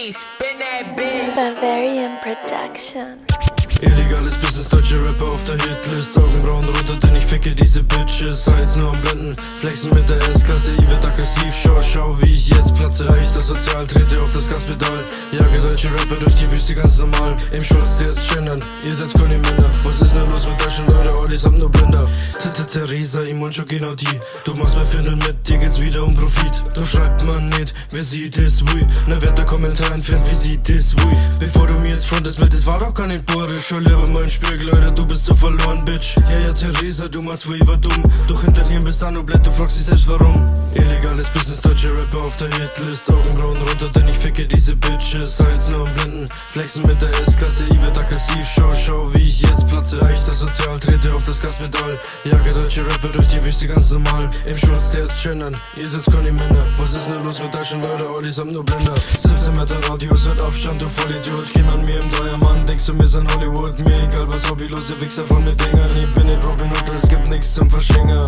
beat, spin that bitch. Bavarian Production. Illegales Business, deutsche Rapper auf der Hitlist. Augenbrauen runter, denn ich ficke diese Bitches. Heiz nur am Blenden, flexen mit der S-Klasse. Ich werd aggressiv, schau wie ich jetzt platze. Leichter sozial, trete auf das Gaspedal. Jage deutsche Rapper durch die Wüste ganz normal. Im Schutz, die jetzt gendern, ihr seid keine Männer. Was ist denn los mit Deutschland, eure Ollis haben nur Blinder. Theresa, Imuncho, genau die. Du machst bei Finden mit, dir geht's wieder um Profit. Du schreibt man nicht, wer sieht es, wui. Na wird der Kommentar entfernt, wie sieht es, wui. Bevor du mir jetzt frontest mit, das war doch gar nicht bohrisch. Schau lieber mein Spiegel, Alter, du bist so verloren, Bitch. Ja, Theresa, du machst wie ich war dumm. Doch hinter dir bist du blöd, du fragst dich selbst warum. Illegales Business, deutsche Rapper auf der Hitlist. Augenbrauen runter, denn ich ficke diese Bitches. Heiz nur am Blenden, flexen mit der S-Klasse. Ich werd aggressiv, schau wie ich jetzt platze. Leichter sozial, trete auf das Gaspedal. Jage deutsche Rapper durch die Wüste ganz normal. Im Schutz, der jetzt gendern, ihr seid keine Männer. Was ist denn los mit Deutschland, eure Ollis haben nur Blinder. Sitze mit den Radios mit Abstand, du Vollidiot. Geh an mir im Dreiermann, denkst du mir sind Hollywood. Mir egal was hobbylose Wichser von mir Dingern. Ich bin nicht Robin Hood, es gibt nichts zum Verschenken.